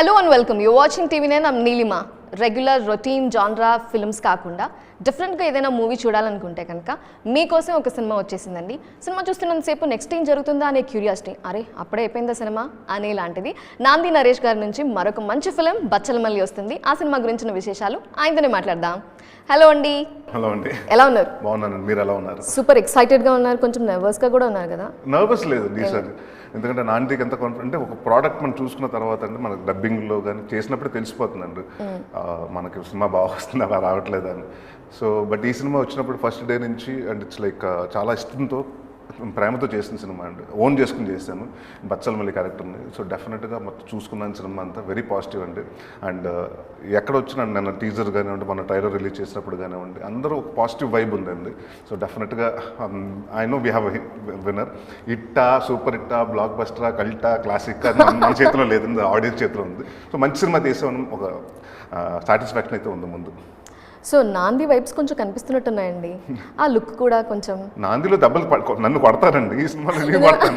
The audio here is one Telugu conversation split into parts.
Hello and welcome. You watching TV9. I'm Neelima. Regular routine genre films కాకుండా డిఫరెంట్గా ఏదైనా మూవీ చూడాలనుకుంటే కనుక మీకోసం ఒక సినిమా వచ్చేసిందండి. సినిమా చూస్తున్నంతసేపు నెక్స్ట్ ఏం జరుగుతుందా అనే క్యూరియాసిటీ, అరే అప్పుడే అయిపోయిందా సినిమా అనేలాంటిది. నాంది నరేష్ గారి నుంచి మరొక మంచి ఫిలిం బచ్చలమల్లి వస్తుంది. ఆ సినిమా గురించిన విశేషాలు ఆయనతోనే మాట్లాడదాం. హలో అండి. హలో అండి. ఎలా ఉన్నారు? బాగున్నాను. మీరు ఎలా ఉన్నారు? సూపర్ ఎక్సైటెడ్గా ఉన్నారు, కొంచెం నర్వస్గా కూడా ఉన్నారు కదా? నర్వస్ లేదు ఈసారి, ఎందుకంటే నాందికి ఎంత కాన్ఫిడెంట్ అంటే ఒక ప్రోడక్ట్ మనం చూసుకున్న తర్వాత అంటే మనకు డబ్బింగ్లో కానీ చేసినప్పుడు తెలిసిపోతుందండి మనకి సినిమా బాగా వస్తుంది అలా రావట్లేదని. సో బట్ ఈ సినిమా వచ్చినప్పుడు ఫస్ట్ డే నుంచి అండ్ ఇట్స్ లైక్ చాలా ఇష్టంతో ప్రేమతో చేసిన సినిమా అండి. ఓన్ చేసుకుని చేశాను బచ్చలమల్లి క్యారెక్టర్ని. సో డెఫినెట్గా మొత్తం చూసుకున్నాను సినిమా అంతా వెరీ పాజిటివ్ అండి. అండ్ ఎక్కడ వచ్చినా నన్ను టీజర్ కానివ్వండి, మన ట్రైలర్ రిలీజ్ చేసినప్పుడు కానివ్వండి, అందరూ ఒక పాజిటివ్ వైబ్ ఉందండి. సో డెఫినెట్గా I know we have winner. ఇట్టా, సూపర్ ఇట్టా, బ్లాక్ బస్టరా, కల్టా, క్లాసిక్ అని మన చేతిలో లేదండి, ఆడియన్స్ చేతిలో ఉంది. సో మంచి సినిమా తీసామని ఒక సాటిస్ఫాక్షన్ అయితే ఉంది ముందు. సో నాంది వైబ్స్ కొంచెం కనిపిస్తున్నట్టున్నాయండి. ఆ లుక్ కూడా కొంచెం నాందిలో దెబ్బలు నన్ను కొడతారండి, ఈ సినిమాలో నేను కొడతాను.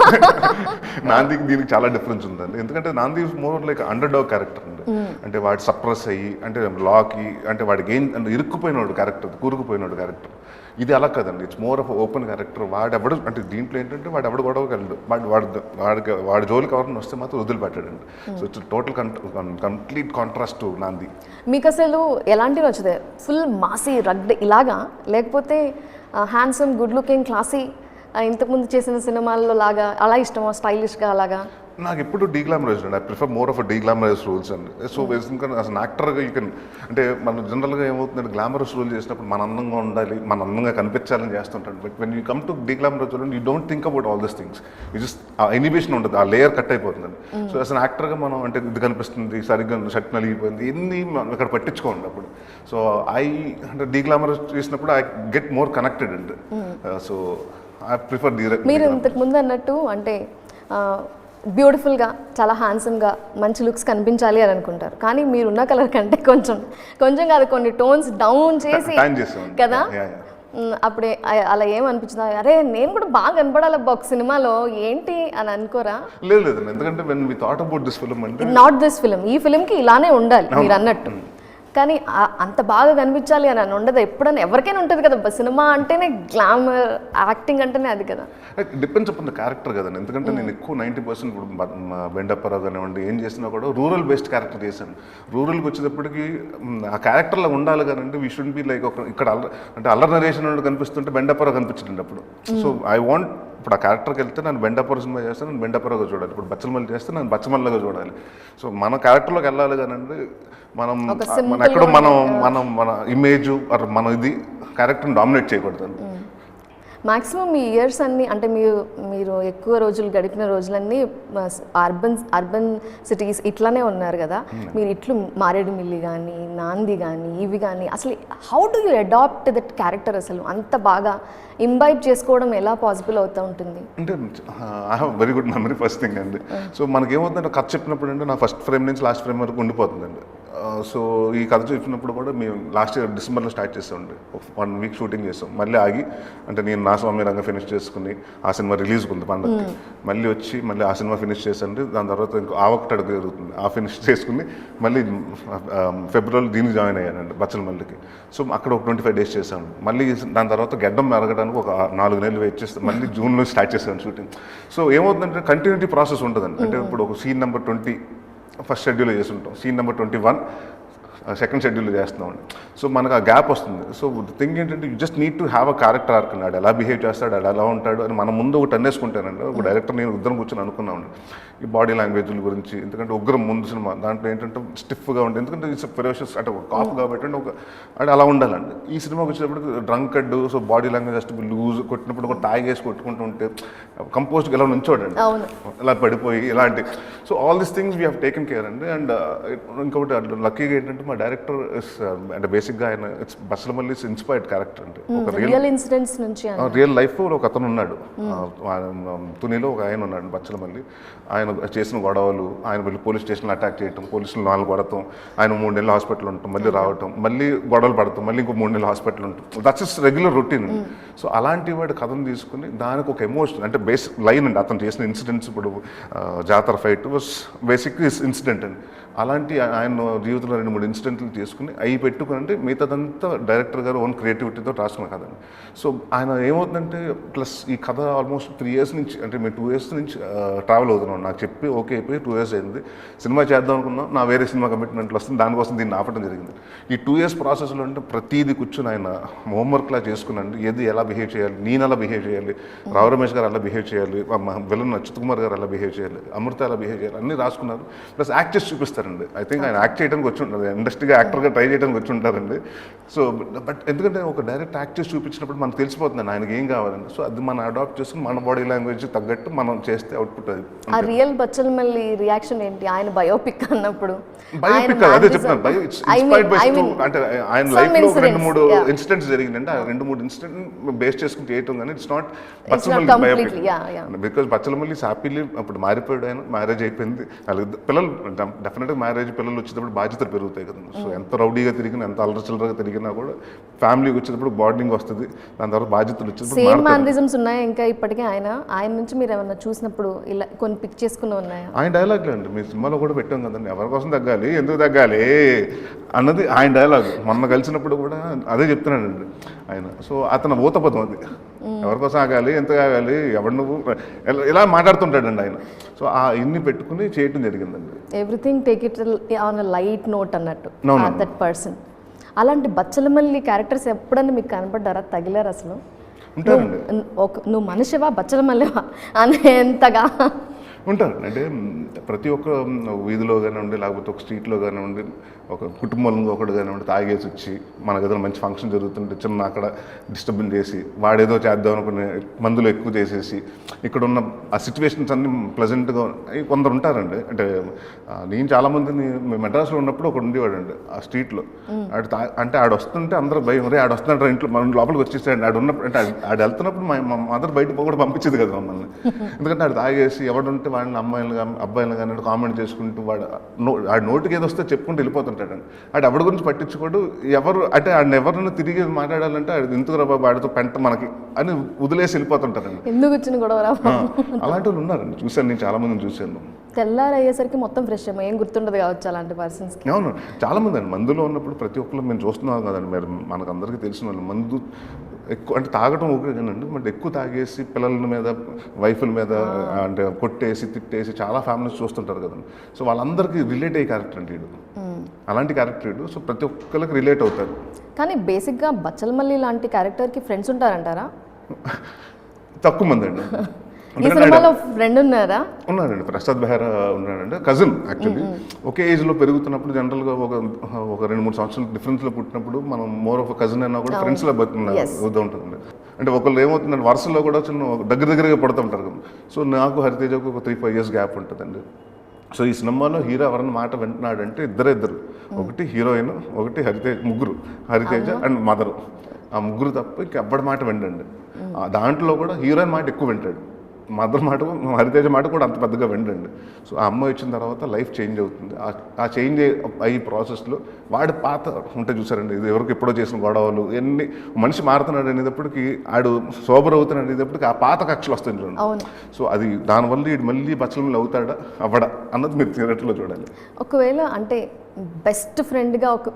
నాందికి దీనికి చాలా డిఫరెన్స్ ఉందండి. ఎందుకంటే నాంది more like under dog character అండి. అంటే వాడు సప్రెస్ అయ్యి, అంటే లాకి, అంటే వాడికి ఏం అంటే ఇరుక్కుపోయినాడు క్యారెక్టర్, కూరుకుపోయినాడు క్యారెక్టర్. ఇది అలా కదండి, it's more of open character. వాడెవడు అంటే దీంట్లో ఏంటంటే వాడు గొడవగలడు, వాడి జోలికి ఎవరిని వస్తే మాత్రం వదిలిపెట్టాడండి. So it's total complete contrast to Naandhi. మీకు అసలు ఎలాంటివి నచ్చుతాయి? ఫుల్ మాసీ రగ్డ్ ఇలాగా, లేకపోతే హ్యాండ్సమ్ గుడ్ లుకింగ్ క్లాసీ ఇంతకుముందు చేసిన సినిమాల్లో లాగా అలా ఇష్టమా, స్టైలిష్గా అలాగా? నాకు ఎప్పుడు డీగ్లామరైజ్ అండి. I prefer more of deglamorise roles అండి. సో ఎందుకంటే అసలు యాక్టర్గా యూ కెన్, అంటే మనం జనరల్గా ఏమవుతుందంటే గ్లామరస్ రోల్ చేసినప్పుడు మన అందంగా ఉండాలి, మన అందంగా కనిపించాలని చేస్తుంటాను. But when you come to deglamorise role you don't think about all this things. You just uh ఎనివేషన్ ఉంటుంది, ఆ లేయర్ కట్ అయిపోతుందండి. సో అసలు యాక్టర్గా మనం అంటే ఇది కనిపిస్తుంది, సరిగ్గా షర్ట్ నలిగిపోయింది, ఎన్ని ఇక్కడ పట్టించుకోండి అప్పుడు. సో అంటే డీగ్లామరైజ్ చేసినప్పుడు ఐ గెట్ మోర్ కనెక్టెడ్ అండి. సో ఐ ప్రిఫర్ మీరు ఇంతకుముందు అన్నట్టు అంటే బ్యూటిఫుల్గా, చాలా హ్యాండ్సమ్గా, మంచి లుక్స్ కనిపించాలి అని అనుకుంటారు. కానీ మీరున్న కలర్ కంటే కొంచెం కాదు, కొన్ని టోన్స్ డౌన్ చేసి కదా, అప్పుడే అలా ఏమనిపించిందా, అరే నేను కూడా బాగా కనపడాలి ఒక సినిమాలో ఏంటి అని అనుకోరా? లేదు, ఎందుకంటే when we thought about this film అంటే నాట్ దిస్ ఫిల్మ్, ఈ ఫిల్మ్కి ఇలానే ఉండాలి మీరు అన్నట్టు. కానీ అంత బాగా కనిపించాలి అని ఉండదు. ఎప్పుడైనా ఎవరికైనా ఉంటుంది కదా, సినిమా అంటేనే గ్లామర్, యాక్టింగ్ అంటేనే అది కదా. డిపెండ్స్ అపాన్ ద క్యారెక్టర్ కదండి. ఎందుకంటే నేను ఎక్కువ 90% ఇప్పుడు బెండప్పరావు కానివ్వండి ఏం చేసినా కూడా రూరల్ బేస్డ్ క్యారెక్టర్ చేశాను. రూరల్కి వచ్చేటప్పటికి ఆ క్యారెక్టర్లో ఉండాలి కానండి. వీ షుడ్ బి లైక్ ఒక ఇక్కడ అంటే అల్లరి నరేషన్ కనిపిస్తుంటే బెండప్పరావు కనిపించండి అప్పుడు. సో ఐ వాంట్ ఇప్పుడు ఆ క్యారెక్టర్కి వెళ్తే నేను బెండప్పర సినిమా చేస్తే నేను బెండప్పరగా చూడాలి, ఇప్పుడు బచ్చలమల్లి చేస్తే నేను బచ్చమల్లిగా చూడాలి. సో క్యారెక్టర్లోకి వెళ్ళాలి కానండి. మనం ఎక్కడో మన ఇమేజ్ మన ఇది క్యారెక్టర్ని డామినేట్ చేయకూడదు. మ్యాక్సిమం మీ ఇయర్స్ అన్నీ అంటే మీరు ఎక్కువ రోజులు గడిపిన రోజులన్నీ అర్బన్ సిటీస్ ఇట్లానే ఉన్నారు కదా. మీరు ఇట్లు మారేడుమిల్లి కానీ, నాంది కానీ, ఇవి కానీ, అసలు how do you adapt that character? అసలు అంత బాగా ఇంబైబ్ చేసుకోవడం ఎలా పాసిబుల్ అవుతూ ఉంటుంది? అంటే I have very good memory first thing అండి. సో మనకేమవుతుందంటే కథ చెప్పినప్పుడు అంటే నా ఫస్ట్ ఫ్రేమ్ నుంచి లాస్ట్ ఫ్రేమ్ వరకు ఉండిపోతుందండి. సో ఈ కథ చెప్పినప్పుడు కూడా మేము లాస్ట్ ఇయర్ డిసెంబర్లో స్టార్ట్ చేసామండి. 1 వీక్ షూటింగ్ చేసాం, మళ్ళీ ఆగి అంటే నేను నా స్వామి రంగం ఫినిష్ చేసుకుని ఆ సినిమా రిలీజ్ ఉంది పండుగకి, మళ్ళీ వచ్చి మళ్ళీ ఆ సినిమా ఫినిష్ చేసండి. దాని తర్వాత ఇంకో ఒకటి అడుగు జరుగుతుంది, ఆ ఫినిష్ చేసుకుని మళ్ళీ ఫిబ్రవరి దీనికి జాయిన్ అయ్యానండి బచ్చలమల్లికి. సో అక్కడ ఒక 25 days చేశాను. మళ్ళీ దాని తర్వాత గడ్డం మెరగడానికి ఒక 4 నెలలు వెయిట్ చేస్తాను. మళ్ళీ జూన్లో స్టార్ట్ చేశాను షూటింగ్. సో ఏమవుతుందంటే కంటిన్యూటీ ప్రాసెస్ ఉంటుందండి. అంటే ఇప్పుడు ఒక సీన్ నెంబర్ 20 ఫస్ట్ షెడ్యూల్ చేసి ఉంటాం, సీన్ నెంబర్ 21 సెకండ్ షెడ్యూల్ చేస్తున్నామండి. సో మనకు ఆ గ్యాప్ వస్తుంది. సో థింగ్ ఏంటంటే you just need to have a character arc అండి. ఎలా బిహేవ్ చేస్తాడు, ఎలా ఉంటాడు అని మనం ముందు ఒకటి అనేసుకుంటానండి. ఒక డైరెక్టర్ నేను ఇద్దరం కూర్చొని అనుకున్నామండి ఈ బాడీ లాంగ్వేజ్ల గురించి. ఎందుకంటే ఉగ్రం ముందు సినిమా దాంట్లో ఏంటంటే స్టిఫ్గా ఉంటుంది, ఎందుకంటే ఇట్స్ ఫెరోషియస్ అంటే ఒక కాప్ కాబట్టి అంటే అలా ఉండాలండి. ఈ సినిమాకి వచ్చేటప్పుడు drunkard, so body language just loose, కొట్టినప్పుడు కూడా తాగేసి కొట్టుకుంటూ ఉంటే కంపోజ్డ్గా ఎలా నుంచోడండి, ఇలా పడిపోయి ఇలాంటి. So all these things we have taken care అండి. అండ్ ఇంకొకటి లక్కీగా ఏంటంటే మా మా డైరెక్టర్ అంటే బేసిక్గా ఆయన ఇట్స్ బసలమల్లి ఇన్స్పైర్డ్ క్యారెక్టర్ అంటే ఒక రియల్ ఇన్సిడెంట్స్ నుంచి రియల్ లైఫ్లో ఒక అతను ఉన్నాడు, తునిలో ఒక ఆయన ఉన్నాడు బచ్చలమల్లి. ఆయన చేసిన గొడవలు, ఆయన వెళ్ళి పోలీస్ స్టేషన్లో అటాక్ చేయటం, పోలీసులు 4 కొడతాం, ఆయన 3 నెలలు హాస్పిటల్ ఉంటాం, మళ్ళీ రావటం, మళ్ళీ గొడవలు పడతాం, మళ్ళీ ఇంకో 3 నెలలు హాస్పిటల్ ఉంటాం. That's is regular routine. So అలాంటి వాడి కథను తీసుకుని దానికి ఒక ఎమోషన్ అంటే బేసిక్ లైన్ అండి. అతను చేసిన ఇన్సిడెంట్స్ ఇప్పుడు జాతర ఫైట్ వాస్ బేసిక్ ఇన్సిడెంట్ అండి. అలాంటి ఆయన జీవితంలో 2-3 ఇన్సిడెంట్లు తీసుకుని అవి పెట్టుకుని అంటే మిగతాదంతా డైరెక్టర్ గారు ఓన్ క్రియేటివిటీతో రాసిన కథ. సో ఆయన ఏమవుతుందంటే ప్లస్ ఈ కథ ఆల్మోస్ట్ 3 ఇయర్స్ నుంచి అంటే మేము 2 ఇయర్స్ నుంచి ట్రావెల్ అవుతున్నాం. నాకు చెప్పి ఓకే అయిపోయి 2 ఇయర్స్ అయింది. సినిమా చేద్దాం అనుకున్నాం, నా వేరే సినిమా కమిట్మెంట్లు వస్తుంది, దానికోసం దీన్ని ఆపడం జరిగింది. ఈ 2 ఇయర్స్ ప్రాసెస్లో అంటే ప్రతిదీ కూర్చొని ఆయన హోంవర్క్లా చేసుకున్నాండి. ఏది ఎలా బిహేవ్ చేయాలి, నేను ఎలా బిహేవ్ చేయాలి, రావు రమేష్ గారు ఎలా బిహేవ్ చేయాలి, విలన్ అచ్యుత్ కుమార్ గారు ఎలా బిహేవ్ చేయాలి, అమృత ఎలా బిహేవ్ చేయాలి అన్నీ రాసుకున్నారు. ప్లస్ యాక్ట్ చేసి చూపిస్తారండి. ఐ థింక్ ఆయన యాక్ట్ చేయడానికి వచ్చి ఉంటారు, ఇండస్ట్రీగా యాక్టర్గా ట్రై చేయడానికి వచ్చి ఉంటారండి. సో బట్ ఎందుకంటే ఒక డైరెక్ట్ యాక్ట్ చేసి చూపించినప్పుడు మనకు తెలిసిపోతుంది ఆయనకి ఏం కావాలండి. సో అది మనం అడాప్ట్ చేసుకుని మన బాడీ లాంగ్వేజ్ తగ్గట్టు మనం చేస్తే అవుట్పుట్ అది. ఆ రియల్ బచ్చలమల్లి రియాక్షన్ ఏంటి ఆయన బయోపిక్ అన్నప్పుడు? బయోపిక్ కాదు, అదే చెప్తున్నాను. ఇన్స్పైర్డ్ బై అంటే ఆయన లైఫ్లో 2-3 ఇన్సిడెంట్స్ జరిగిందంటే ఆ 2-3 ఇన్సిడెంట్ బేస్ చేసుకుని చేయటం కానీ it's not Bachhala Malli biopic. Because Bachhala Malli happily అప్పుడు మారిపోయాడు, ఆయన మ్యారేజ్ అయిపోయింది, పిల్లలు డెఫినెట్గా మ్యారేజ్ పిల్లలు వచ్చేటప్పుడు బాధ్యతలు పెరుగుతాయి కదండి. సో ఎంత రౌడీగా తిరిగినా, ఎంత అల్లరచిల్లరగా తిరిగినా కూడా ఫ్యామిలీకి వచ్చేటప్పుడు బాండింగ్ వస్తుంది, దాని తర్వాత బాధ్యతలు వచ్చేటప్పుడు సేమ్ మానరిజమ్స్ ఉన్నాయా ఇంకా ఇప్పటికే? ఆయన నుంచి మీరు ఏమన్నా చూసినప్పుడు ఇలా కొన్ని పిక్ చేసుకుని ఉన్నాయా? ఆయన డైలాగ్లు అండి, మీ సినిమాలో కూడా పెట్టాం కదండి, ఎవరి కోసం తగ్గాలి, ఎందుకు తగ్గాలి అన్నది ఆయన డైలాగ్. మొన్న కలిసినప్పుడు కూడా అదే చెప్తున్నానండి ఆయన. సో అతను ఊతపదం అది, ఎవరికోసం ఆగాలి, ఎంత ఆగాలి, ఎవరు నువ్వు ఇలా మాట్లాడుతుంటాడండి ఆయన. సో ఆ ఇన్ని పెట్టుకుని చేయటం జరిగిందండి. Everything take it on a light note అన్నట్టు దట్ పర్సన్. అలాంటి బచ్చలమల్లి క్యారెక్టర్స్ ఎప్పుడన్నా మీకు కనపడ్డారా, తగిలారు అసలు? ఉంటారండి. నువ్వు మనిషివా బచ్చలమల్లివా అనేంతగా ఉంటారు. అంటే ప్రతి ఒక్క వీధిలో కానివ్వండి, లేకపోతే ఒక స్ట్రీట్లో కానివ్వండి, ఒక కుటుంబంలో ఒకటి కానివ్వండి తాగేసి వచ్చి మనకు ఏదైనా మంచి ఫంక్షన్ జరుగుతుంటే చిన్న అక్కడ డిస్టర్బెన్స్ చేసి వాడేదో చేద్దాం అనుకునే మందులు ఎక్కువ చేసేసి ఇక్కడ ఉన్న ఆ సిచ్యువేషన్స్ అన్ని ప్లెజెంట్గా కొందరు ఉంటారండి. అంటే నేను చాలామందిని మెడ్రాస్లో ఉన్నప్పుడు ఒకడు ఉండేవాడండి ఆ స్ట్రీట్లో. అంటే ఆడు వస్తుంటే అందరూ భయం, రే ఆడు వస్తున్నాడు ఇంట్లో మన లోపలికి వచ్చేసాడు. ఆడు ఉన్నప్పుడు అంటే ఆడు వెళ్తున్నప్పుడు మా మదర్ బయట కూడా పంపించేది కదా మమ్మల్ని. ఎందుకంటే ఆడు తాగేసి ఎవడుంటే వాడిని అమ్మాయిలు కానీ అబ్బాయిలు కానీ కామెంట్ చేసుకుంటూ ఆడు నోటికి ఏదో వస్తే చెప్పుకుంటూ వెళ్ళిపోతుంటాడండి. ఆడు ఎవరి గురించి పట్టించుకోడు. ఎవరు అంటే ఆడిని ఎవరైనా తిరిగి మాట్లాడాలంటే ఆడు ఎందుకు రా బాబు ఆడితో పెంట మనకి అని వదిలేసి వెళ్ళిపోతుంటారండి. ఎందుకు వచ్చిన గొడవ? అలాంటి వాళ్ళు ఉన్నారండి, చూశాను, నేను చాలా మందిని చూశాను. తెల్లారు అయ్యేసరికి మొత్తం ఫ్రెష్ ఏం గుర్తుండదు కావచ్చు అలాంటి పర్సన్స్. అవును, చాలా మంది అండి మందులో ఉన్నప్పుడు ప్రతి ఒక్కరు మేము చూస్తున్నాం కదండి. మీరు మనకు అందరికీ తెలిసిన వాళ్ళు మందు ఎక్కువ అంటే తాగటం ఓకే కానండి, బట్ ఎక్కువ తాగేసి పిల్లల మీద వైఫుల మీద అంటే కొట్టేసి తిట్టేసి చాలా ఫ్యామిలీస్ చూస్తుంటారు కదండి. సో వాళ్ళందరికీ రిలేట్ అయ్యే క్యారెక్టర్ అండి వీడు, అలాంటి క్యారెక్టర్ వీడు. సో ప్రతి ఒక్కరికి రిలేట్ అవుతారు. కానీ బేసిక్గా బచ్చలమల్లి లాంటి క్యారెక్టర్కి ఫ్రెండ్స్ ఉంటారంటారా? తక్కువ మంది అండి. ఈ సినిమాలో ఫ్రెండ్ ఉన్నారా? ఉన్నారండి, ప్రసాద్ బెహ్రా ఉన్నాడండి, కజిన్. యాక్చువల్లీ ఒకే ఏజ్లో పెరుగుతున్నప్పుడు జనరల్గా ఒక 2-3 సంవత్సరాల డిఫరెన్స్లో పుట్టినప్పుడు మనం మోర్ ఆఫ్ కజిన్ అయినా కూడా ఫ్రెండ్స్లో అవుతూ ఉంటుందండి. అంటే ఒకళ్ళు ఏమవుతుందండి వరుసలో కూడా చిన్న దగ్గరగా పడుతుంటారు కదా. సో నాకు హరితేజకు ఒక 3-5 ఇయర్స్ గ్యాప్ ఉంటుందండి. సో ఈ సినిమాలో హీరో ఎవరన్నా మాట వింటున్నాడంటే ఇద్దరు, ఒకటి హీరోయిన్, ఒకటి ముగ్గురు, హరితేజ అండ్ మదరు. ఆ ముగ్గురు తప్ప ఇంక ఎవ్వడి మాట విండండి. దాంట్లో కూడా హీరోయిన్ మాట ఎక్కువ వింటాడు, మదర్ మాట హరితేజ మాట కూడా అంత పెద్దగా విండండి. సో ఆ అమ్మాయి వచ్చిన తర్వాత లైఫ్ చేంజ్ అవుతుంది. ఆ చేంజ్ అయ్యి ప్రాసెస్లో వాడి పాత ఉంటే చూసారండి, ఇది ఎవరికి ఎప్పుడో చేసిన గొడవలు ఎన్ని మనిషి మారుతున్నాడు అనేటప్పటికి ఆడు సోబర్ అవుతున్నాడు అనేటప్పటికి ఆ పాత కక్షలు వస్తాయి చూడండి. సో అది దానివల్ల వీడు మళ్ళీ బచ్చలమల్లి అవుతాడా అవ్వడా అన్నది మీరు థియేటర్లో చూడాలి. ఒకవేళ అంటే బెస్ట్ ఫ్రెండ్గా ఒక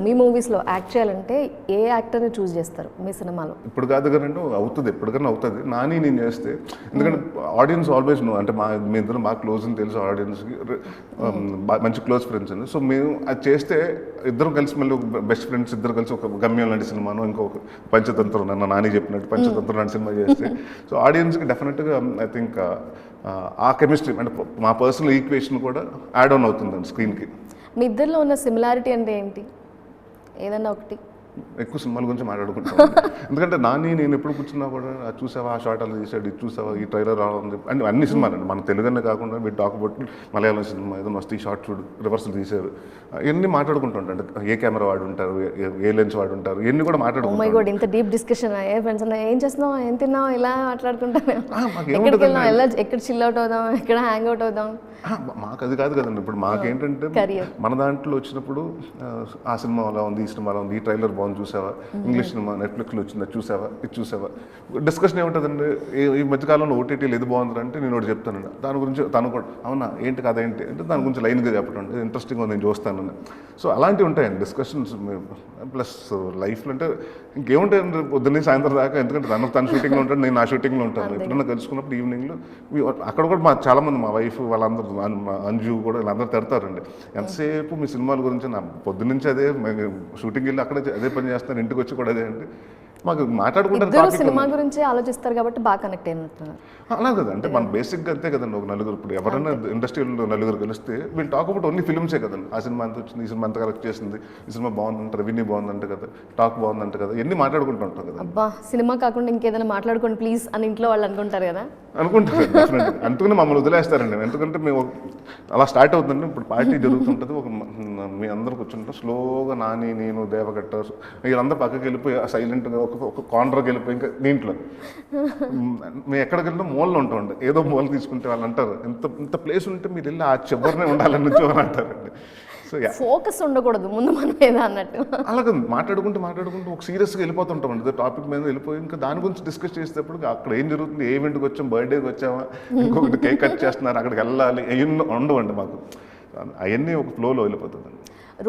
మీ మూవీస్లో యాక్ట్ చేయాలంటే ఏ యాక్టర్ని చూస్ చేస్తారు మీ సినిమాలో? ఇప్పుడు కాదు కదండి, అవుతుంది, ఎప్పటికన్నా అవుతుంది. నాని నేను చేస్తే, ఎందుకంటే ఆడియన్స్ ఆల్వేస్ నో, అంటే మీ ఇద్దరు బాగా క్లోజ్ అని తెలుసు ఆడియన్స్కి, మంచి క్లోజ్ ఫ్రెండ్స్ అని. సో మేము అది చేస్తే ఇద్దరం కలిసి మళ్ళీ బెస్ట్ ఫ్రెండ్స్ ఇద్దరు కలిసి ఒక గమ్యం లాంటి సినిమాను, ఇంకొక పంచతంత్రం నాని చెప్పినట్టు పంచతంత్రం లాంటి సినిమా చేస్తే సో ఆడియన్స్కి డెఫినెట్గా ఐ థింక్ ఆ కెమిస్ట్రీ అంటే మా పర్సనల్ ఈక్వేషన్ కూడా యాడ్ ఆన్ అవుతుందండి స్క్రీన్కి. మీ ఇద్దరిలో ఉన్న సిమిలారిటీ అంటే ఏంటి? ఏదన్నా ఒకటి ఎక్కువ సినిమాల గురించి మాట్లాడుకుంటాం. ఎందుకంటే నేను ఎప్పుడు కూర్చున్నా కూడా అది చూసావా, ఆ షార్ట్ అలా తీసాడు, ఇది చూసావా, ఈ ట్రైలర్ రావాలి అంటే అన్ని సినిమాలు అండి, మన తెలుగునే కాకుండా వీటి టాక్ అబౌట్ మలయాళం సినిమా ఏదో మస్తు ఈ షార్ట్ చూడు, రివర్సల్ తీశారు, ఇవన్నీ మాట్లాడుకుంటుంటాం. అంటే ఏ కెమెరా వాడు ఉంటారు, ఏ లెన్స్ వాడు ఉంటారు, ఇవన్నీ కూడా ఓ మై మాట్లాడుకుంటాం. గాడ్, ఇంత డీప్ డిస్కషన్ ఏ ఫ్రెండ్స్ ఏం చేస్తున్నావు, ఏం తిన్నావు, ఇలా మాట్లాడుకుంటాను. మాకు ఎక్కడికి వెళ్దాం, ఏముంటుంది, ఎక్కడ చిల్ అవుట్ అవుదాం, ఎక్కడ హ్యాంగ్ అవుట్ అవుదాం. మాకు అది కాదు కదండి. ఇప్పుడు మాకేంటంటే Career. మన దాంట్లో వచ్చినప్పుడు ఆ సినిమా అలా ఉంది, ఈ సినిమా అలా ఉంది, ఈ ట్రైలర్ బాగుంది చూసావా, ఇంగ్లీష్ సినిమా నెట్ఫ్లిక్స్లో వచ్చిందా చూసావా, ఇది చూసావా. డిస్కషన్ ఏముంటుందండి, ఈ మధ్యకాలంలో ఓటీటీలు ఏది బాగుంది అంటే నేను ఒకటి చెప్తానండి, దాని గురించి తను కూడా అవునా ఏంటి కథ ఏంటి అంటే దాని గురించి లైన్గా చెప్పడం, ఇంట్రెస్టింగ్ నేను చూస్తానని. సో అలాంటివి ఉంటాయండి డిస్కషన్స్. ప్లస్ లైఫ్లో అంటే ఇంకేముంటాయండి పొద్దున్నే సాయంత్రం దాకా, ఎందుకంటే తన షూటింగ్లో ఉంటాడు, నేను నా షూటింగ్లో ఉంటాను. ఎప్పుడన్నా కలుసుకున్నప్పుడు ఈవినింగ్లో అక్కడ కూడా చాలామంది మా వైఫ్ వాళ్ళందరూ, అంజు కూడా వీళ్ళందరూ తిడతారండి, ఎంతసేపు మీ సినిమాల గురించి, నా పొద్దున్నుంచి అదే షూటింగ్ వెళ్ళి అక్కడే అదే పని చేస్తాను, ఇంటికి వచ్చి కూడా అదే అంటే మాకు మాట్లాడుకుంటారు. ఇద్దరు సినిమా గురించి ఆలోచిస్తారు కాబట్టి బాగా కనెక్ట్ అయినట్టున్నారు. అలా కదా, అంటే మన బేసిక్గా అంతే కదండి. ఒక నలుగురు, ఇప్పుడు ఎవరైనా ఇండస్ట్రీలో నలుగురు కలిస్తే వీళ్ళు టాక్ అబౌట్ ఓన్లీ ఫిల్మ్సే కదండి. ఆ సినిమా ఎంత వచ్చింది, ఈ సినిమా ఎంత కలెక్ట్ చేసింది, ఈ సినిమా బాగుందంటే, రెవెన్యూ బాగుందంటే కదా, టాక్ బాగుందంటే కదా, ఎన్ని మాట్లాడుకుంటూ ఉంటాం కదా. అబ్బా సినిమా కాకుండా ఇంకేదైనా మాట్లాడుకోండి ప్లీజ్ అని ఇంట్లో వాళ్ళు అనుకుంటారు కదా. అనుకుంటారు డెఫినెట్గా. అందుకని మమ్మల్ని వదిలేస్తారండి. ఎందుకంటే మేము అలా స్టార్ట్ అవుతుందండి. ఇప్పుడు పార్టీ జరుగుతుంటుంది, ఒక మీ అందరూ కూర్చుంటాం, స్లోగా నాని, నేను, దేవగట్ట వీళ్ళందరూ పక్కకి వెళ్ళిపోయి సైలెంట్గా ఒక కార్నర్కి వెళ్ళిపోయి ఇంకా దీంట్లో మేము ఎక్కడికి వెళ్ళినా మూలలో ఉంటామండి. ఏదో మూల తీసుకుంటే వాళ్ళు అంటారు, ఇంత ప్లేస్ ఉంటే మీరు వెళ్ళి ఆ చివరినే ఉండాలని అని అంటారండి. సో ఫోకస్ ఉండకూడదు ముందు మన మీద అన్నట్టు. అలాగే మాట్లాడుకుంటూ ఒక సీరియస్గా వెళ్ళిపోతుంటామండి టాపిక్ మీద వెళ్ళిపోయి, ఇంకా దాని గురించి డిస్కస్ చేసేటప్పుడు అక్కడ ఏం జరుగుతుంది, ఏ ఈవెంట్కి వచ్చాం, బర్త్డేకి వచ్చామా, ఇంకొకటి కేక్ కట్ చేస్తున్నారు, అక్కడికి వెళ్ళాలి, అవన్నీ ఉండవండి మాకు. అవన్నీ ఒక ఫ్లోలో వెళ్ళిపోతుందండి.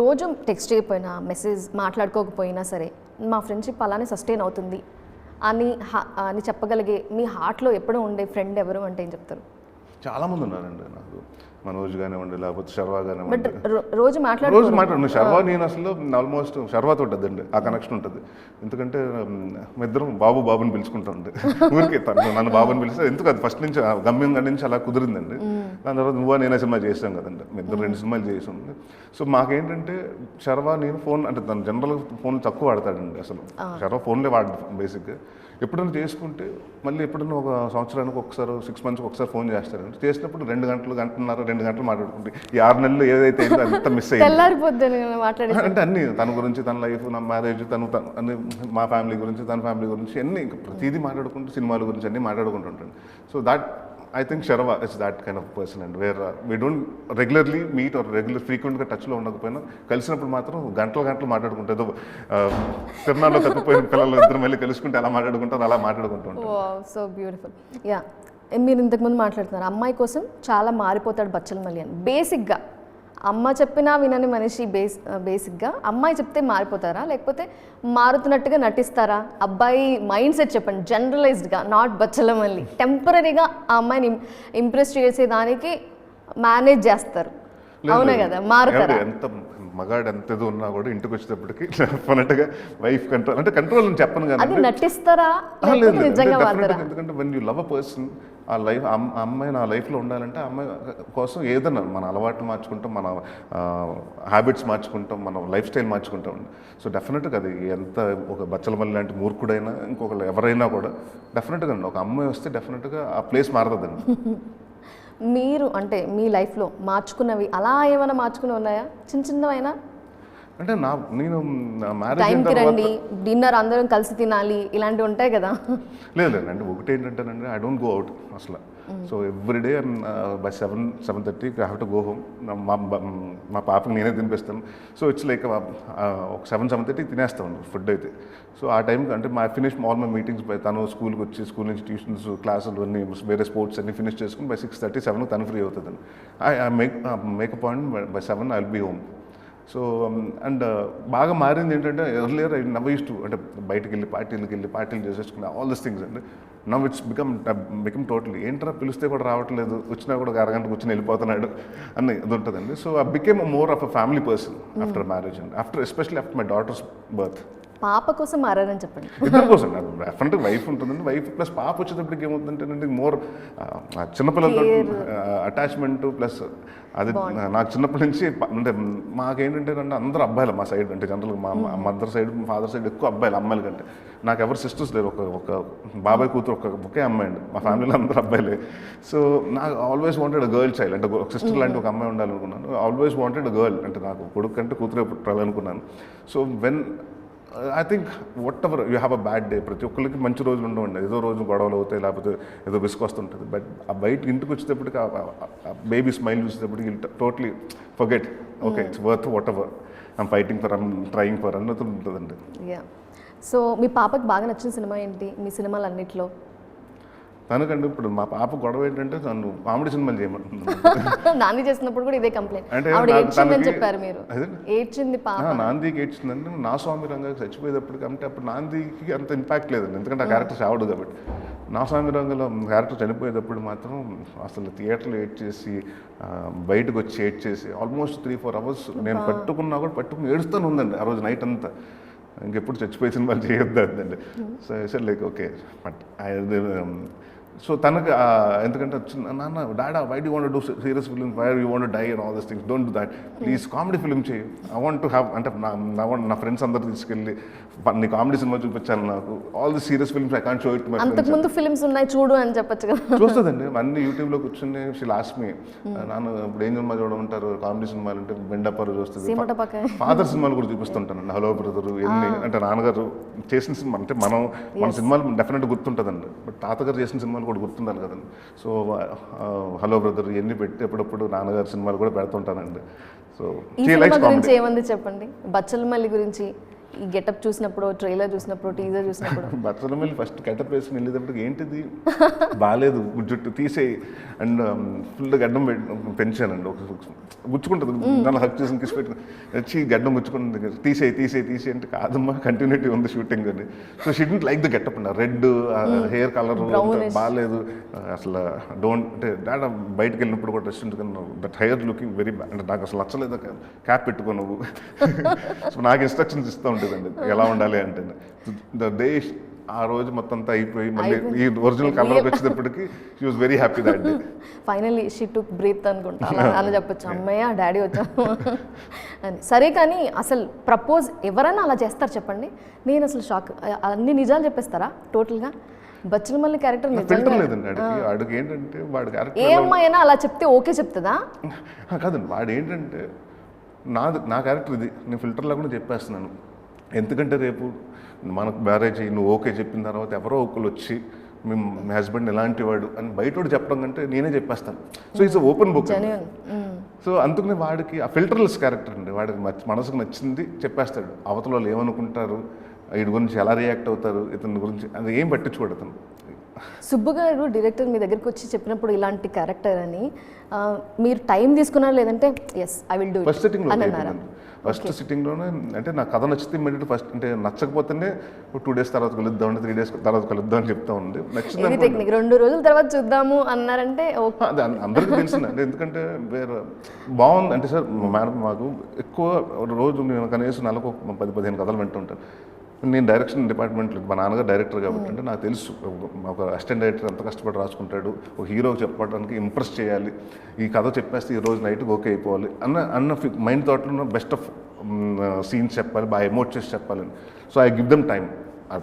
రోజు టెక్స్ట్ చేయకపోయినా, మెసేజ్ మాట్లాడుకోకపోయినా సరే మా ఫ్రెండ్షిప్ అలానే సస్టైన్ అవుతుంది అని చెప్పగలిగే మీ హార్ట్లో ఎప్పుడూ ఉండే ఫ్రెండ్ ఎవరు అంటే ఏం చెప్తారు? చాలామంది ఉన్నారండి. నాకు మనోజ్ కానివ్వండి, లేకపోతే శర్వా బట్ కానివ్వండి. రోజు మాట్లాడు శర్వా నేను అసలు ఆల్మోస్ట్ శర్వాతో ఉంటుందండి ఆ కనెక్షన్ ఉంటుంది. ఎందుకంటే మా ఇద్దరం బాబుని పిలుచుకుంటామండి. ఊరికే నన్ను బాబుని పిలిస్తే ఎందుకు అది ఫస్ట్ నుంచి గమ్యం నుంచి అలా కుదిరిందండి. దాని తర్వాత నువ్వు నేనే సినిమా చేసాం కదండి, మీ ఇద్దరు 2 సినిమాలు చేసాం. సో మాకేంటంటే శర్వా నేను ఫోన్ అంటే తను జనరల్గా ఫోన్ తక్కువ వాడతాడండి. అసలు శర్వా ఫోన్లే వాడతాడు బేసిక్గా. ఎప్పుడైనా చేసుకుంటే మళ్ళీ ఎప్పుడైనా ఒక సంవత్సరానికి ఒకసారి 6 monthsకి ఒకసారి ఫోన్ చేస్తారండి. చేసినప్పుడు 2 గంటలు మాట్లాడుకుంటే ఈ 6 నెలలు ఏదైతే అయిందో అంత మిస్ అయ్యింది. అంటే అన్ని తన గురించి, తన లైఫ్, నా మ్యారేజ్, అన్ని మా ఫ్యామిలీ గురించి, తన ఫ్యామిలీ గురించి అన్ని ఇంకా ప్రతిదీ మాట్లాడుకుంటూ, సినిమాల గురించి అన్నీ మాట్లాడుకుంటుంటాను. So that I think Sharwa is that kind of person and where we don't regularly meet or ఫ్రీక్వెంట్గా టచ్లో ఉండకపోయినా కలిసినప్పుడు మాత్రం గంటలు మాట్లాడుకుంటే, ఏదో తిరునాళ్ళలో తప్పిపోయిన పిల్లలు ఇద్దరు మళ్ళీ కలుసుకుంటే అలా మాట్లాడుకుంటారు, అలా మాట్లాడుకుంటూ ఉంటారు. So beautiful. యా, మీరు ఇంతకుముందు మాట్లాడుతున్నారు అమ్మాయి కోసం చాలా మారిపోతాడు బచ్చలమల్లి అని. బేసిక్గా అమ్మ చెప్పినా వినని మనిషి బేసిక్గా అమ్మాయి చెప్తే మారిపోతారా, లేకపోతే మారుతున్నట్టుగా నటిస్తారా? అబ్బాయి మైండ్ సెట్ చెప్పండి, జనరలైజ్డ్గా, నాట్ బచ్చలమల్లి. టెంపరీగా ఆ అమ్మాయిని ఇంప్రెస్ చేసేదానికి మేనేజ్ చేస్తారు, అవునా కదా? మారుతారా? ఎంత మగాడు ఎంత ఏదో ఉన్నా కూడా ఇంటికి వచ్చేటప్పటికి డెఫినెట్గా వైఫ్ కంట్రోల్, అంటే కంట్రోల్ అని చెప్పను అది కానీ నటిస్తారా, లేదు, నిజంగా మారుతారా? ఎందుకంటే when you love a person, ఆ లైఫ్ అమ్మాయి నా లైఫ్లో ఉండాలంటే ఆ అమ్మాయి కోసం ఏదన్నా మన అలవాట్లు మార్చుకుంటాం, మన హ్యాబిట్స్ మార్చుకుంటాం, మన లైఫ్ స్టైల్ మార్చుకుంటాం. సో డెఫినెట్గా అది ఎంత ఒక బచ్చలమల్లి లాంటి మూర్ఖుడైనా ఇంకొకరు ఎవరైనా కూడా డెఫినెట్గా ఒక అమ్మాయి వస్తే డెఫినెట్గా ఆ ప్లేస్ మారుతుందండి. మీరు అంటే మీ లైఫ్లో మార్చుకున్నవి అలా ఏమైనా మార్చుకుని ఉన్నాయా, చిన్నవైనా? అంటే నేను మ్యారేజ్ అయిన టైంకి తర్వాత రండి, డిన్నర్ అందరం కలిసి తినాలి, ఇలాంటివి ఉంటాయి కదా? లేదండి, ఒకటి ఏంటంటేనండి, ఐ డోంట్ గో అవుట్ అసలు. So everyday by 7:30 I have to go home. మా పాపకి నేనే తినిపిస్తాను. సో ఇట్స్ లైక్ ఒక 7:30 తినేస్తాను ఫుడ్ అయితే. సో ఆ టైంకి అంటే finish all my meetings by తను స్కూల్కి వచ్చి, స్కూల్ నుంచి ట్యూషన్స్, క్లాసులు అన్నీ, వేరే స్పోర్ట్స్ అన్నీ ఫినిష్ చేసుకుని బై 6:30, 7 తను ఫ్రీ అవుతుందండి. I make a point by 7 I will be home. So and బాగా మారింది ఏంటంటే, earlier I never use to అంటే బయటకు వెళ్ళి పార్టీలు చేసేసుకుని ఆల్ దిస్ థింగ్స్ అండి. నవ్ ఇట్స్ బికమ్ టోటలీ ఏంట్రా పిలిస్తే కూడా రావట్లేదు, వచ్చినా కూడా 1 అరగంట కూర్చొని వెళ్ళిపోతున్నాడు అని ఇది ఉంటుందండి. So I became more of a family person after marriage and especially after my daughters birth. పాప కోసం మారారని చెప్పండి. ఇద్దరి కోసం డెఫినెట్గా వైఫ్ ఉంటుందండి. వైఫ్ ప్లస్ పాప వచ్చేటప్పటికి ఏమవుతుందంటే మోర్ చిన్నపిల్లలతో అటాచ్మెంట్ ప్లస్ అది నాకు చిన్నప్పటి నుంచి అంటే మాకేంటంటే అందరూ అబ్బాయిలు మా సైడ్ అంటే జనరల్గా మా మదర్ సైడ్ ఫాదర్ సైడ్ ఎక్కువ అబ్బాయిలు అమ్మాయిల కంటే. నాకు ఎవరు సిస్టర్స్ లేరు, ఒక బాబాయ్ కూతురు ఒకే అమ్మాయి అండి. మా ఫ్యామిలీలో అందరూ అబ్బాయిలే. సో నాకు ఆల్వేస్ వాంటెడ్ గర్ల్ చైల్డ్ అంటే ఒక సిస్టర్ లాంటి ఒక అమ్మాయి ఉండాలనుకున్నాను. ఆల్వేస్ వాంటెడ్ గర్ల్ అంటే నాకు కొడుకు కంటే కూతురే పుట్టాలనుకున్నాను. So when I think whatever you have a bad day, ప్రతి ఒక్కరికి మంచి రోజులు ఉండవండి. ఏదో రోజు గొడవలు అవుతాయి, లేకపోతే ఏదో విసుకొస్తుంటుంది. బట్ ఆ బయట ఇంటికి వచ్చేటప్పటికి బేబీ స్మైల్ చూసేటప్పటికి totally forget, okay it's worth what ever I'm fighting for, I'm trying for అన్నది ఉంటుందండి. సో మీ పాపకి బాగా నచ్చిన సినిమా ఏంటి మీ సినిమాలు అన్నిట్లో? తనకండి ఇప్పుడు మా పాప గొడవ ఏంటంటే తను కామెడీ సినిమాలు చేయమంటుంది. నాని చేసినప్పుడు కూడా ఇదే కంప్లైంట్. అంటే ఆవిడ ఏడ్చిందని చెప్పారు మీరు. ఏడ్చింది పాప. నాందికి ఏడ్చిందండి. నా స్వామి రంగా చచ్చిపోయేటప్పటికి అంటే అప్పుడు నాందికి అంత ఇంపాక్ట్ లేదండి, ఎందుకంటే ఆ క్యారెక్టర్ చావడు కాబట్టి. నా స్వామి రంగంలో క్యారెక్టర్ చనిపోయేటప్పుడు మాత్రం అసలు థియేటర్లో ఏడ్ చేసి బయటకు వచ్చి ఏడ్ చేసి ఆల్మోస్ట్ 3-4 అవర్స్ నేను పట్టుకున్నా కూడా పట్టుకుని ఏడుస్తూనే ఉందండి ఆ రోజు నైట్ అంతా. ఇంకెప్పుడు చచ్చిపోయే సినిమాలు చేయొద్దు అండి. So like okay but so తనకు ఎందుకంటే నాన్న డాడా why do want do serious film, why you want die and all this things, don't do that please, comedy film చేయి. ఐ వాంట్ టు హ్యావ్ అంటే నా ఫ్రెండ్స్ అందరు తీసుకెళ్ళి నీ కామెడీ సినిమా చూపించాలి నాకు. All the serious films I can't show it my friends. అంతకుముందు ఫిల్మ్స్ ఉన్నాయి చూడు అని చెప్పొచ్చు కదా. చూస్తుందండి అన్ని యూట్యూబ్లో కూర్చొని షీ లాస్ట్ మీ నాన్న ఇప్పుడు ఏం సినిమా చూడమంటారు, కామెడీ సినిమాలు అంటే బెండపరు చూస్తుంది, ఫాదర్ సినిమాలు కూడా చూపిస్తుంటానండి. హలో బ్రదరు ఎన్ని అంటే నాన్నగారు చేసిన సినిమా అంటే మన సినిమాలు డెఫినెట్గా గుర్తుంటుందండి. బట్ తాతగారు చేసిన సినిమాలు కూడా గుర్తుండాలి కదండి. సో హలో బ్రదర్ ఎన్ని పెట్టి ఎప్పుడప్పుడు నాన్నగారి సినిమాలు కూడా పెడుతుంటానండి. సో గురించి ఏమంది చెప్పండి. బచ్చలమల్లి గురించి ఈ గెటప్ చూసినప్పుడు, ట్రైలర్ చూసినప్పుడు, టీజర్ చూసినప్పుడు బచ్చలమల్లి ఫస్ట్ గెటప్ వేసుకుని వెళ్ళేటప్పటికి ఏంటిది బాగాలేదు, జుట్టు తీసేయి అండ్ ఫుల్ గడ్డం పెంచానండి. ఒక గుచ్చుకుంటుంది నన్ను హక్ చేసి కిసి పెట్టుకుని వచ్చి గడ్డం గుచ్చుకుంటుంది, తీసేయి అంటే కాదమ్మా కంటిన్యూటీ ఉంది షూటింగ్ అని. So she didn't like the getup అండి. రెడ్ హెయిర్ కలర్ బాగాలేదు అసలు. డోంట్ అంటే డాడా బయటకు వెళ్ళినప్పుడు కూడా రెస్టారెంట్ కన్నా that hair looking very bad అంటే నాకు అసలు నచ్చలేదు, క్యాప్ పెట్టుకో నువ్వు. సో నాకు ఇన్స్ట్రక్షన్స్ ఇస్తూ ఉంటుందండి ఎలా ఉండాలి అంటే. ద డే ఆ రోజు మొత్తం అంతా అయిపోయి మళ్ళీ ఈ ఒరిజినల్ కలర్కి వచ్చేటప్పటికి she was very happy that day. Finally she took breath అనుకుంటా అలా చెప్పొచ్చు. అమ్మయ్య డాడీ వచ్చాను అని. సరే కానీ అసలు ప్రపోజ్ ఎవరైనా అలా చేస్తారు చెప్పండి? నేను అసలు షాక్. అన్ని నిజాలు చెప్పేస్తారా టోటల్గా? బచ్చలమల్లి క్యారెక్టర్ ఫిల్టర్ లేదండి వాడికి ఏంటంటే వాడి క్యారెక్టర్ ఏ అమ్మాయి అయినా అలా చెప్తే ఓకే చెప్తుందా? కాదండి వాడు ఏంటంటే నా క్యారెక్టర్ ఇది, నేను ఫిల్టర్ లేకుండా చెప్పేస్తున్నాను. ఎందుకంటే రేపు మనకు మ్యారేజ్ అయ్యి నువ్వు ఓకే చెప్పిన తర్వాత ఎవరో ఒకరు వచ్చి మీ హస్బెండ్ ఎలాంటి వాడు అని బయట చెప్పడం కంటే నేనే చెప్పేస్తాను. So it's open book. So అందుకని వాడికి ఆ ఫిల్టర్లెస్ క్యారెక్టర్ అండి. వాడికి మనసుకు నచ్చింది చెప్పేస్తాడు. అవతల వాళ్ళు ఏమనుకుంటారు, వీడి గురించి ఎలా రియాక్ట్ అవుతారు, ఇతని గురించి అది ఏం పట్టించుకోడు అతను. సుబ్బు గారు డైరెక్టర్ మీ దగ్గరికి వచ్చి చెప్పినప్పుడు ఇలాంటి క్యారెక్టర్ అని మీరు టైం తీసుకున్నారా లేదంటే yes I will do it first సిట్టింగ్లో అన్నారా? ఫస్ట్ సిట్టింగ్లోనే అంటే నా కథ నచ్చితే ఇమ్మీడియట్ ఫస్ట్ అంటే నచ్చకపోతేనే 2 days తర్వాత కలుద్దాం, 3 days తర్వాత కలుద్దాం అని చెప్తా ఉంది. నచ్చింది టెక్నిక్ 2 రోజుల తర్వాత చూద్దాము అన్నారంటే అది అందరికీ తెలిసింది అంటే ఎందుకంటే వేరే బాగుంది అంటే సార్ మేడం మాకు ఎక్కువ రోజు నేను కనీసం నెలకు 10-15 కథలు వింటుంటాను. నేను డైరెక్షన్ డిపార్ట్మెంట్లో మా నాన్నగారు డైరెక్టర్ కాబట్టి అంటే నాకు తెలుసు ఒక అసిస్టెంట్ డైరెక్టర్ ఎంత కష్టపడి రాసుకుంటాడు, ఒక హీరోకి చెప్పడానికి ఇంప్రెస్ చేయాలి, ఈ కథ చెప్పేస్తే ఈ రోజు నైట్కి ఓకే అయిపోవాలి అన్న మైండ్ థాట్లో బెస్ట్ ఆఫ్ సీన్స్ చెప్పాలి, బాగా ఎమోట్ చేసి చెప్పాలని. So I give them time.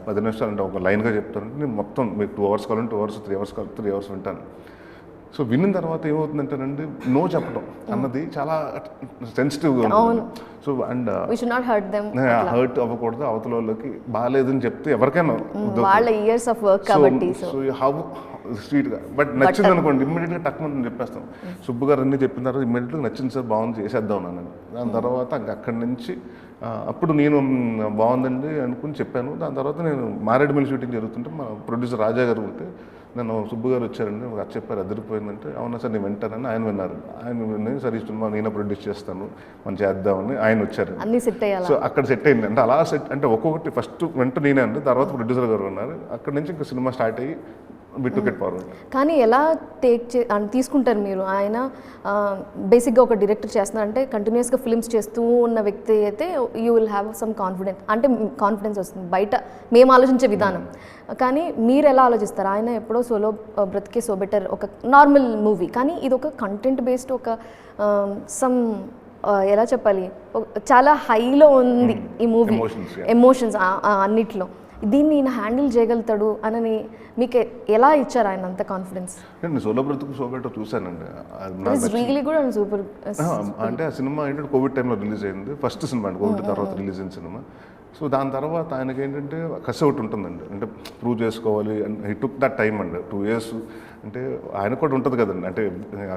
10 నిమిషాలు అంటే ఒక లైన్గా చెప్తానంటే నేను మొత్తం మీకు 2 hours కావాలంటే 2 hours, 3 hours కావాలి 3 hours వింటాను. సో విన్న తర్వాత ఏమవుతుందంటేనండి నో చెప్పడం అన్నది చాలా సెన్సిటివ్గా ఉంటుంది. సో అండ్ హర్ట్ అవ్వకూడదు, అవతల వాళ్ళకి బాగాలేదని చెప్తే ఎవరికైనా సో హౌ స్వీట్గా బట్ నచ్చింది అనుకోండి ఇమ్మీడియట్గా టక్మని చెప్పేస్తాం. సుబ్బు గారు అన్నీ చెప్పిన తర్వాత ఇమ్మీడియట్గా నచ్చింది సార్ బాగుంది చేసేద్దాం అన్నాను. దాని తర్వాత అక్కడి నుంచి అప్పుడు నేను బాగుందండి అనుకుని చెప్పాను. దాని తర్వాత నేను మారేడుమిల్లి షూటింగ్ జరుగుతుంటే మా ప్రొడ్యూసర్ రాజా గారు ఉంటే నన్ను సుబ్బు గారు వచ్చారండి, ఒక చెప్పారు అదిరిపోయిందంటే అవునా సార్ నేను వింటానని ఆయన విన్నారు. ఆయన విని సరే ఈ సినిమా నేనే ప్రొడ్యూస్ చేస్తాను మనం చేద్దామని ఆయన వచ్చారు. సో అక్కడ సెట్ అయింది అంటే అలా సెట్ అంటే ఒక్కొక్కటి ఫస్ట్ వెంట నేనే అండి, తర్వాత ప్రొడ్యూసర్ గారు ఉన్నారు. అక్కడి నుంచి ఇంకా సినిమా స్టార్ట్ అయ్యి వి టుక్ ఇట్ ఫార్వర్డ్. కానీ ఎలా తీసుకుంటారు మీరు? ఆయన బేసిక్గా ఒక డైరెక్టర్ చేస్తున్నారంటే కంటిన్యూస్గా ఫిల్మ్స్ చేస్తూ ఉన్న వ్యక్తి అయితే you will have some confidence వస్తుంది బయట మేము ఆలోచించే విధానం. కానీ మీరు ఎలా ఆలోచిస్తారు? ఆయన ఎప్పుడో సోలో బ్రతికే సో బెటర్ ఒక నార్మల్ మూవీ, కానీ ఇది ఒక కంటెంట్ బేస్డ్ ఒక సమ్ ఎలా చెప్పాలి, చాలా హైలో ఉంది ఈ మూవీ, ఎమోషన్స్ అన్నిట్లో. దీన్ని ఈయన హ్యాండిల్ చేయగలుగుతాడు అని మీకు ఎలా ఇచ్చారు ఆయన అంత కాన్ఫిడెన్స్? నేను సోలో బ్రతుకు సో బెటర్ చూశానండి. Really good and super. అంటే ఆ సినిమా ఏంటంటే కోవిడ్ టైంలో రిలీజ్ అయింది, ఫస్ట్ సినిమా అండి, కోవిడ్ తర్వాత రిలీజ్ అయిన సినిమా. సో దాని తర్వాత ఆయనకి ఏంటంటే కసి ఒకటి ఉంటుందండి, అంటే ప్రూవ్ చేసుకోవాలి and he took that time అండి, 2 years. అంటే ఆయన కూడా ఉంటుంది కదండి, అంటే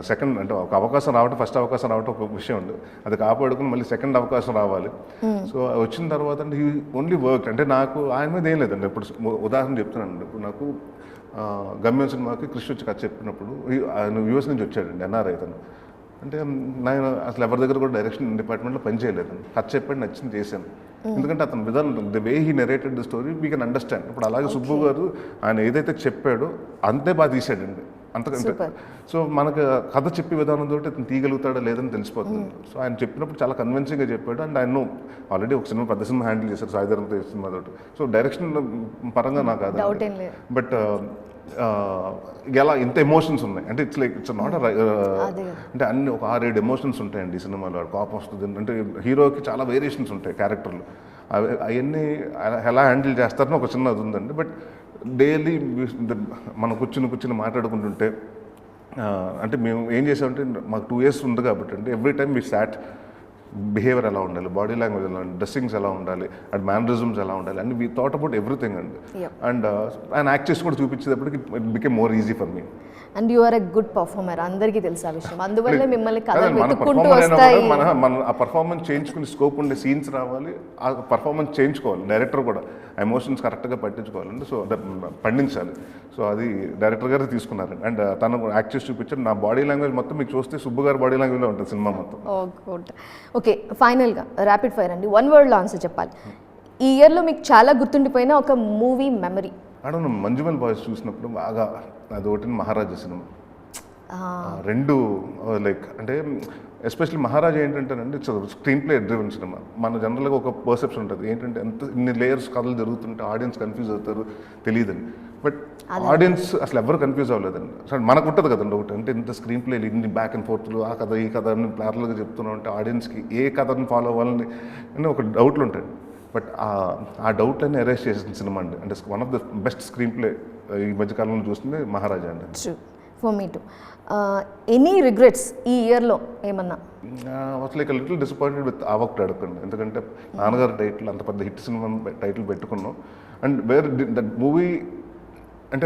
సెకండ్ అంటే ఒక అవకాశం రావటం, ఫస్ట్ అవకాశం రావటం ఒక విషయం ఉంది, అది కాపాడుకుని మళ్ళీ సెకండ్ అవకాశం రావాలి. సో వచ్చిన తర్వాత అంటే హీ ఓన్లీ వర్క్. అంటే నాకు ఆయన మీద ఏం లేదండి. ఇప్పుడు ఉదాహరణ చెప్తున్నానండి, ఇప్పుడు నాకు గమ్యం సినిమాకి కృషి వచ్చి కథ చెప్పినప్పుడు ఆయన యూఎస్ నుంచి వచ్చాడండి, ఎన్ఆర్ఐ తను. అంటే నేను అసలు ఎవరి దగ్గర కూడా డైరెక్షన్ డిపార్ట్మెంట్లో పనిచేయలేదు, కథ చెప్పాడు, నచ్చింది చేశాను. ఎందుకంటే అతని విధానం, the way he narrated the story we can understand. ఇప్పుడు అలాగే సుబ్బు గారు ఆయన ఏదైతే చెప్పాడో అంతే బాగా తీసాడండి, అంతకంటే. సో మనకు కథ చెప్పే విధానంతో అతను తీయగలుగుతాడా లేదని తెలిసిపోతుంది. సో ఆయన చెప్పినప్పుడు చాలా కన్విన్సింగ్గా చెప్పాడు. అండ్ ఆయన ఆల్రెడీ ఒక సినిమా, పెద్ద సినిమా హ్యాండిల్ చేశారు, సాయిధరంతో సినిమా తోటి. సో డైరెక్షన్ పరంగా నాకు కాదు, బట్ ఎలా ఇంత ఎమోషన్స్ ఉన్నాయి అంటే ఇట్స్ నాట్ అంటే అన్ని ఒక 6-7 ఎమోషన్స్ ఉంటాయండి ఈ సినిమాలో. కోపం వస్తుంది అంటే హీరోకి చాలా వేరియేషన్స్ ఉంటాయి క్యారెక్టర్లు, అవన్నీ ఎలా హ్యాండిల్ చేస్తారని ఒక చిన్న అది ఉందండి. బట్ డైలీ మనం కూర్చుని మాట్లాడుకుంటుంటే అంటే మేము ఏం చేసామంటే మాకు 2 years ఉంది కాబట్టి అంటే every time we sat behaviour ఎలా ఉండాలి, బాడీ లాంగ్వేజ్ ఎలా ఉండాలి, డ్రెస్సింగ్స్ ఎలా ఉండాలి, అండ్ మేనరిజమ్స్ ఎలా ఉండాలి, and we thought about everything అండి. అండ్ ఆయన యాక్ట్ చేసి కూడా చూపించేటప్పటికి it became more easy for me. And you are a good performer, అందరికీ తెలుసు ఆ విషయం. అందువల్ల మిమ్మల్ని కథలు వెతుక్కుంటూ వస్తాయి. మన ఆ పర్ఫార్మెన్స్ చేయించుకుని స్కోప్ ఉండే సీన్స్ రావాలి, ఆ పర్ఫార్మెన్స్ చేయించుకోవాలి, డైరెక్టర్ కూడా ఎమోషన్స్ కరెక్ట్గా పట్టించుకోవాలండి. సో పండించాలి. సో అది డైరెక్టర్ గారు తీసుకున్నారండి. అండ్ తను యాక్ట్ చేసి చూపించారు. నా బాడీ లాంగ్వేజ్ మొత్తం మీకు చూస్తే సుబ్బు గారి బాడీ లాంగ్వేజ్లో ఉంటుంది సినిమా మొత్తం. ఓకే, ఫైనల్గా ర్యాపిడ్ ఫైర్ అండి, 1 wordలో ఆన్సర్ చెప్పాలి. ఈ ఇయర్లో మీకు చాలా గుర్తుండిపోయిన ఒక మూవీ మెమరీ? అక్కడ మంజుమల్ బాయ్స్ చూసినప్పుడు బాగా అది ఒకటి మహారాజా సినిమా. 2 లైక్ అంటే ఎస్పెషల్లీ మహారాజా ఏంటంటేనండి it's screen play driven cinema. మన జనరల్గా ఒక పర్సెప్షన్ ఉంటుంది ఏంటంటే ఇన్ని లేయర్స్ కథలు జరుగుతుంటే ఆడియన్స్ కన్ఫ్యూజ్ అవుతారు తెలియదండి. బట్ ఆడియన్స్ అసలు ఎవరు కన్ఫ్యూజ్ అవ్వలేదండి. అసలు మనకు ఉంటుంది కదండి ఒకటి, అంటే ఇంత స్క్రీన్ ప్లేలు ఇన్ని బ్యాక్ అండ్ ఫోర్త్లు, ఆ కథ ఈ కథ అని ప్లారల్గా చెప్తున్నాం అంటే ఆడియన్స్కి ఏ కథను ఫాలో అవ్వాలని అని ఒక డౌట్లు ఉంటాయి. బట్ ఆ డౌట్లన్నీ అరేంజ్ చేసిన సినిమా అండి. అంటే one of the best screenplay ఈ మధ్యకాలంలో చూస్తుంది మహారాజా అండి. For me to any regrets ఈ ఇయర్లో ఏమన్నా? Was like little disappointed with ఆవక్ అడగండి. ఎందుకంటే నాన్నగారు టైటిల్ అంత పెద్ద హిట్ సినిమా టైటిల్ పెట్టుకున్నాం. అండ్ వేర్ దట్ మూవీ అంటే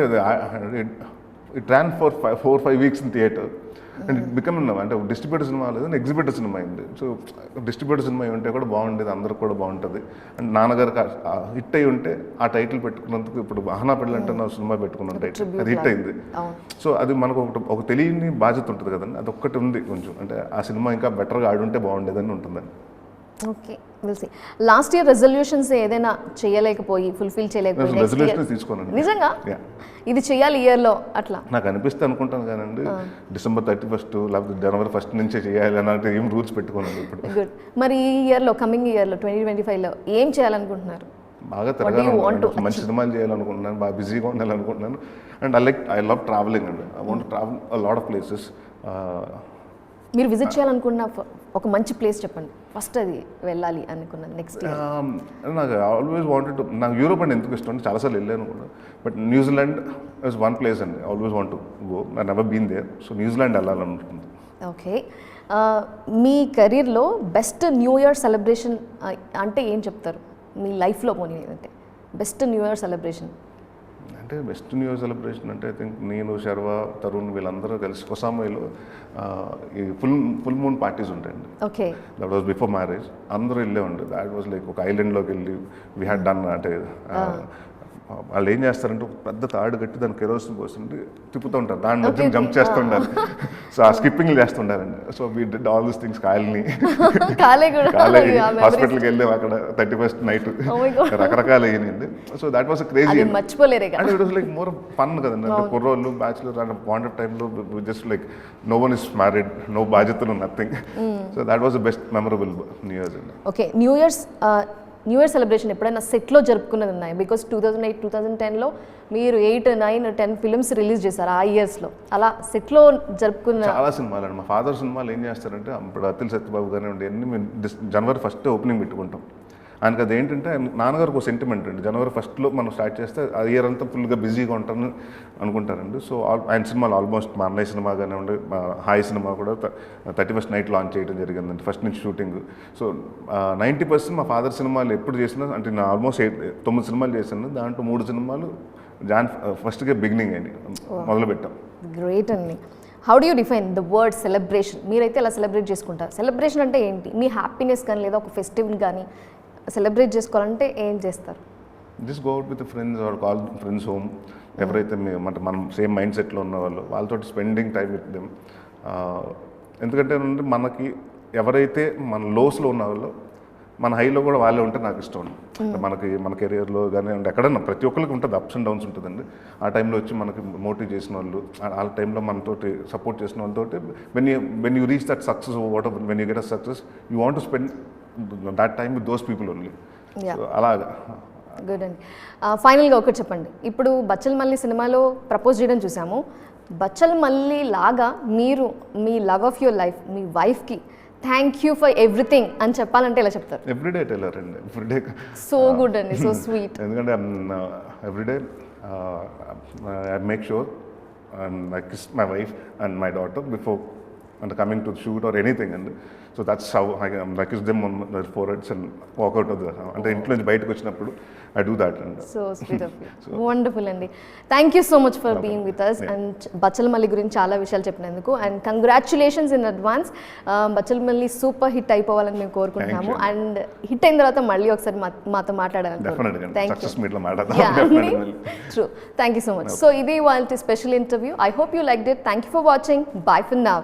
it ran for 4-5 weeks in theatre. And it become అంటే డిస్ట్రిబ్యూటర్ సినిమా లేదు, ఎగ్జిబిటర్ సినిమా అయింది. సో డిస్ట్రిబ్యూటర్ సినిమా ఉంటే కూడా బాగుండేది, అందరికి కూడా బాగుంటుంది. అండ్ నాన్నగారు హిట్ అయి ఉంటే ఆ టైటిల్ పెట్టుకున్నందుకు ఇప్పుడు ఆహనా పెళ్ళి అంటే నా సినిమా పెట్టుకున్నాను టైటిల్, అది హిట్ అయింది. సో అది మనకు ఒక తెలియని బాధ్యత ఉంటుంది కదండి, అది ఒక్కటి ఉంది కొంచెం. అంటే ఆ సినిమా ఇంకా బెటర్గా ఆడుంటే బాగుండేదని ఉంటుందండి. Okay, will see. Last year resolutions ఏదైనా చేయలేకపోయి ఫుల్ఫిల్ చేయలేకపోయి తీసుకోనండి నిజంగా ఇది చేయాలి ఇయర్లో అట్లా నాకు అనిపిస్తే అనుకుంటాను కానండి, December 31st లేకపోతే January 1st నుంచే చేయాలి అన్నట్టు ఏం రూల్స్ పెట్టుకున్నాను ఇప్పుడు. గుడ్. మరి ఈ ఇయర్లో కమింగ్ ఇయర్లో 2025లో ఏం చేయాలనుకుంటున్నారు? బాగా తిరగాలి, మంచి సినిమాలు చేయాలనుకుంటున్నాను, బాగా బిజీగా ఉండాలనుకుంటున్నాను. అండ్ ఐ లవ్ ట్రావెలింగ్ అండి. I want travel a lot of places. మీరు విజిట్ చేయాలనుకున్న ఒక మంచి ప్లేస్ చెప్పండి, ఫస్ట్ అది వెళ్ళాలి అనుకున్నది నెక్స్ట్. నాకు ఆల్వేస్ వాంటెడ్, నాకు యూరోప్ అంటే ఎందుకు ఇష్టం అంటే చాలాసార్లు వెళ్ళాను కూడా. But New Zealand is one place అండి, always want to go. I never been there. So New Zealand వెళ్ళాలనుకుంటుంది. ఓకే, మీ కెరీర్లో బెస్ట్ న్యూ ఇయర్ సెలబ్రేషన్ అంటే ఏం చెప్తారు? మీ లైఫ్లో పోనీ అంటే బెస్ట్ న్యూ ఇయర్ సెలబ్రేషన్ అంటే బెస్ట్ న్యూ ఇయర్ సెలబ్రేషన్ అంటే ఐ థింక్ నేను, శర్వ, తరుణ్ వీళ్ళందరూ కలిసి కొసామయ్యలో ఈ ఫుల్ మూన్ పార్టీస్ ఉంటాయండి. Okay, that was before marriage. అందరూ వెళ్ళే ఉండే. దాట్ వాజ్ లైక్ ఒక ఐలాండ్లోకి వెళ్ళి వీ హ్యాడ్ డన్ అంటే వాళ్ళు ఏం చేస్తారంటే ఒక పెద్ద తాడు కట్టి దాన్ని కెరోసిన్ పోస్తుంటే తిప్పుతూ ఉంటారు, దాని మధ్య జంప్ చేస్తుంటారు. సో ఆ స్కిప్పింగ్ చేస్తుంటారండి. So we did all these things. కాయల్ని కాలే కూడా హాస్పిటల్కి వెళ్ళాం, అక్కడ 31st నైట్ రకరకాలు అయ్యింది. So that was crazy. మర్చిపోలేరు. And it was like more fun కదండి. అంటే కుర్రోళ్ళు బ్యాచులర్ అండ్ పాయింట్ ఆఫ్ టైంలో just like no one is married, no బాధ్యతలు, nothing. So that was the best memorable new years అండి. ఓకే, న్యూ ఇయర్ సెలబ్రేషన్ ఎప్పుడైనా సెట్లో జరుపుకున్నది ఉన్నాయి? బికాస్ 2008, 2010లో మీరు 8, 9, 10 ఫిల్మ్స్ రిలీజ్ చేశారు ఆ ఇయర్స్లో. అలా సెట్లో జరుపుకున్న చాలా సినిమాలు అండి. మా ఫాదర్ సినిమాలు ఏం చేస్తారంటే, ఇప్పుడు అత్తిల్ సత్యబాబు కానివ్వండి, అన్ని మేము జనవరి 1 ఓపెనింగ్ పెట్టుకుంటాం. ఆయనకి అది ఏంటంటే, నాన్నగారికి ఒక సెంటిమెంట్ అండి. జనవరి 1 మనం స్టార్ట్ చేస్తే ఆ ఇయర్ అంతా ఫుల్గా బిజీగా ఉంటాను అనుకుంటారండి. సో ఆయన సినిమాలు ఆల్మోస్ట్ మా అన్నయ్య సినిమా కానివ్వండి, మా హాయ్ సినిమా కూడా 31st నైట్ లాంచ్ చేయడం జరిగిందండి, ఫస్ట్ నుంచి షూటింగ్. సో 90% మా ఫాదర్ సినిమాలు ఎప్పుడు చేసినా, అంటే నేను ఆల్మోస్ట్ 9 సినిమాలు చేశాను, దాంట్లో 3 సినిమాలు Jan 1కే బిగినింగ్ అయింది, మొదలుపెట్టాం. గ్రేట్ అండి. How do you define the word celebration? మీరైతే ఎలా సెలబ్రేట్ చేసుకుంటారు? సెలబ్రేషన్ అంటే ఏంటి? మీ హ్యాపీనెస్ కానీ లేదా ఒక ఫెస్టివల్ కానీ సెలబ్రేట్ చేసుకోవాలంటే ఏం చేస్తారు? Just go out with friends or call friends home. ఎవరైతే అంటే మనం సేమ్ మైండ్ సెట్లో ఉన్న వాళ్ళు, వాళ్ళతో స్పెండింగ్ టైం విత్ దెమ్. ఎందుకంటే మనకి ఎవరైతే మన లోస్లో ఉన్న వాళ్ళు, మన హైలో కూడా వాళ్ళే ఉంటే నాకు ఇష్టం. మనకి మన కెరియర్లో కానీ అంటే ఎక్కడన్నా ప్రతి ఒక్కరికి ఉంటుంది, అప్స్ అండ్ డౌన్స్ ఉంటుందండి. ఆ టైంలో వచ్చి మనకి మోటివ్ చేసిన వాళ్ళు, ఆ టైంలో మనతోటి సపోర్ట్ చేసిన వాళ్ళతో when you reach that success, what ever when you get a success, you want to spend that time with those people only. అలాగా. గుడ్ అండి. ఫైనల్గా ఒకటి చెప్పండి. ఇప్పుడు బచ్చల్ మల్లి సినిమాలో ప్రపోజ్ చేయడం చూసాము. బచ్చల్ మల్లి లాగా మీరు మీ లవ్ ఆఫ్ యువర్ లైఫ్, మీ వైఫ్కి థ్యాంక్ యూ ఫర్ ఎవ్రీథింగ్ అని చెప్పాలంటే ఎలా చెప్తారు? ఎవ్రీడే టెల్లర్ అండి, ఎవ్రీడే. సో గుడ్ అండి, సో స్వీట్. ఎందుకంటే everyday I make sure and I kiss my wife and my daughter before and coming to shoot or anything, and so that's how I kiss them on their foreheads and walk out of the అంటే ఇంట్లో నుంచి బయటకు వచ్చినప్పుడు I do that. And so sweet of you. Wonderful అండి. Thank you so much for being with us and Bachhala Malli గురించి చాలా విషయాలు చెప్పినందుకు. And congratulations in advance. Bachhala Malli super hit అయిపోవాలని మేము కోరుకుంటున్నాము. అండ్ హిట్ అయిన తర్వాత మళ్ళీ ఒకసారి మాతో మాట్లాడాలని. True. Thank you so much. So ఇది వాళ్ళ special interview. I hope you like it. Thank you for watching. By for now.